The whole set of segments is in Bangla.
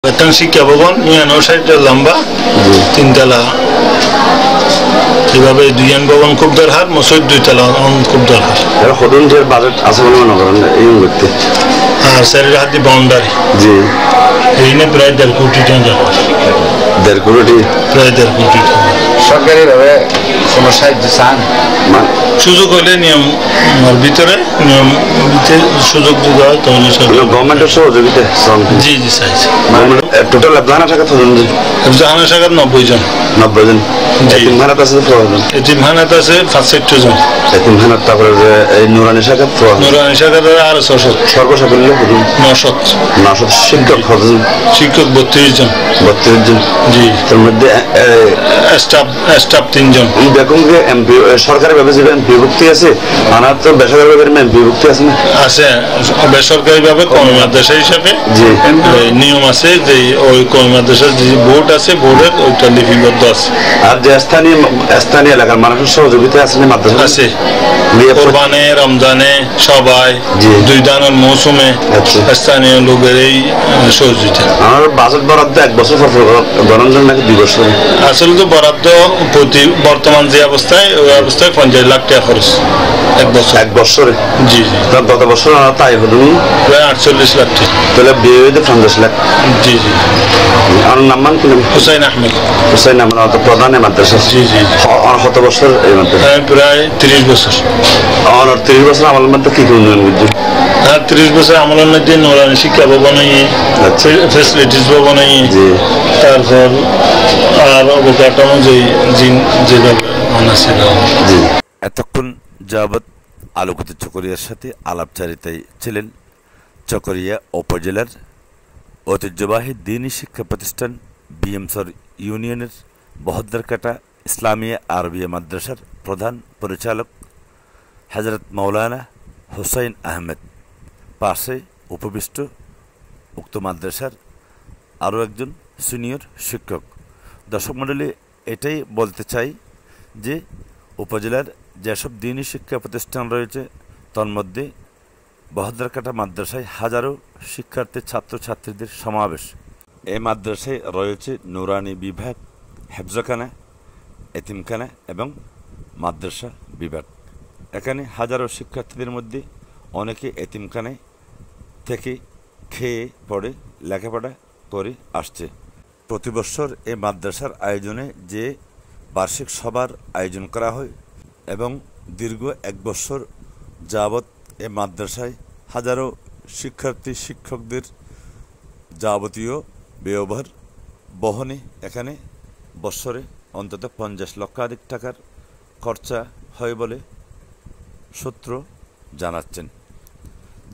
বেতন শিক্ষা ভবন 99 লম্বা, 3 তলা। এভাবে দুইজন ভবন খুব দরকার, মসজিদ 2 তলা খুব দরকার। সদন যে বাজেট আছে বলে মনে করেন এই মুহূর্তে। আর স্যারের হাতে বাউন্ডারি জি এইখানে প্রায় 1.5 কোটি টাকা দরকার। 1.5 কোটি, প্রায় 1.5 কোটি টাকা। সরকারিভাবে কোনো সাহায্য চান? সুযোগ হলে নিয়মের ভিতরে সুযোগ যদি হয় তাহলে গভর্নমেন্টের সহযোগিতা। জি জি চাইছি। টোটাল আপনার টাকা তো জাহানা শাখার 90 জন। 90 জন। এতিমখানাত আছে এতিমখানাত আছে 65 জন। এতিমখানাত, তারপরে এই নুরানি শাখাত নুরানি শাখাত আর 600। সর্বসাকুল্য 900 শিক্ষক। শিক্ষক 32 জন। 32 জন। জি। তার মধ্যে স্টাফ 3 জন। দেখুন যে এমপি সরকারি ভাবে যে এমপি ভুক্তি আছে, আমার তো বেসরকারি ভাবে এমপি ভুক্তি আছে না? আছে, বেসরকারি ভাবে কওমি মাদ্রাসা হিসাবে নিয়ম আছে যে ওই কওমি মাদ্রাসার যে বোর্ড আছে, বোর্ডের ওইটা লিপিবদ্ধ আছে। আর যে স্থানীয় এলাকার মানুষের সহযোগিতা আছে না মাদ্রাসা? আছে। কোরবানে, রমজানে, সবাই 2 দানের মৌসুমে স্থানীয় লোকের এই সহযোগিতা। আমার বাজেট বরাদ্দ 1 বছর পর গণজন নাকি 2 বছর। আসলে তো বরাদ্দ প্রতি বর্তমান যে অবস্থায়, ওই অবস্থায় 50 লাখ টাকা খরচ 1 বছরে। জি জি। গত বছর তাই হলো প্রায় 48 লাখ টাকা। তাহলে বিয়ে 50 লাখ। জি জি। আমার নাম কি? হুসাইন আহমেদ। হুসাইন আহমেদ প্রধান মাদ্রাসা। জি জি। কত বছর এই মাদ্রাসা? প্রায় 30 বছর। আমার 30 বছর আমলের মধ্যে কি উন্নয়ন বুঝছি? হ্যাঁ, 30 বছর আমলের মধ্যে নুরানি শিক্ষা ভবন, ফেসিলিটিস ভবন, তারপর আর অবকাঠামো যেভাবে ছিল। এতক্ষণ যাবৎ আলোকিত চকরিয়ার সাথে আলাপচারিতায় ছিলেন চকরিয়া উপজেলার ঐতিহ্যবাহী দ্বীনি শিক্ষা প্রতিষ্ঠান বিএমসর ইউনিয়নের বহদ্দারকাটা ইসলামিয়া আরবিয়া মাদ্রাসার প্রধান পরিচালক হযরত মাওলানা হুসাইন আহমেদ। পাশে উপবিষ্ট উক্ত মাদ্রাসার আরও একজন সিনিয়র শিক্ষক। দর্শক মণ্ডলী, এটাই বলতে চাই যে উপজেলার যেসব দ্বীনি শিক্ষা প্রতিষ্ঠান রয়েছে তন্মধ্যে বহদ্দারকাটা মাদ্রাসায় হাজারো শিক্ষার্থী ছাত্রছাত্রীদের সমাবেশ। এই মাদ্রাসায় রয়েছে নুরানি বিভাগ, হেফজখানা, এতিমখানা এবং মাদ্রাসা বিভাগ। এখানে হাজারো শিক্ষার্থীদের মধ্যে অনেকে এতিমখানায় থেকে খেয়ে পড়ে লেখাপড়া করে আসছে। প্রতি বছর এই মাদ্রাসার আয়োজনে যে বার্ষিক সভার আয়োজন করা হয় এবং দীর্ঘ 1 বছর যাবৎ এই মাদ্রাসায় হাজারো শিক্ষার্থী শিক্ষকদের যাবতীয় ব্যয়ভার বহনে এখানে বছরে অন্তত 50 লক্ষাধিক টাকার খরচা হয় বলে সূত্র জানাচ্ছেন।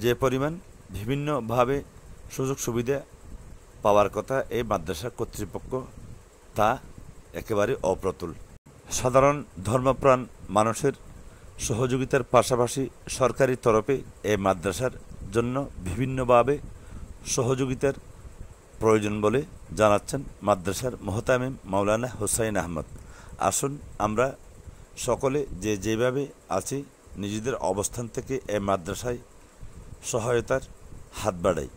যে পরিমাণ বিভিন্নভাবে সুযোগ সুবিধা পাওয়ার কথা এই মাদ্রাসা কর্তৃপক্ষ, তা একেবারে অপ্রতুল। সাধারণ ধর্মপ্রাণ মানুষের সহযোগিতার পাশাপাশি সরকারি তরফে এই মাদ্রাসার জন্য বিভিন্নভাবে সহযোগিতার প্রয়োজন বলে জানাচ্ছেন মাদ্রাসার মোহতামিম মাওলানা হুসাইন আহমদ। আসুন আমরা সকলে যেভাবে আছি নিজেদের অবস্থান থেকে এই মাদ্রাসায় সহায়তার হাত বাড়াই।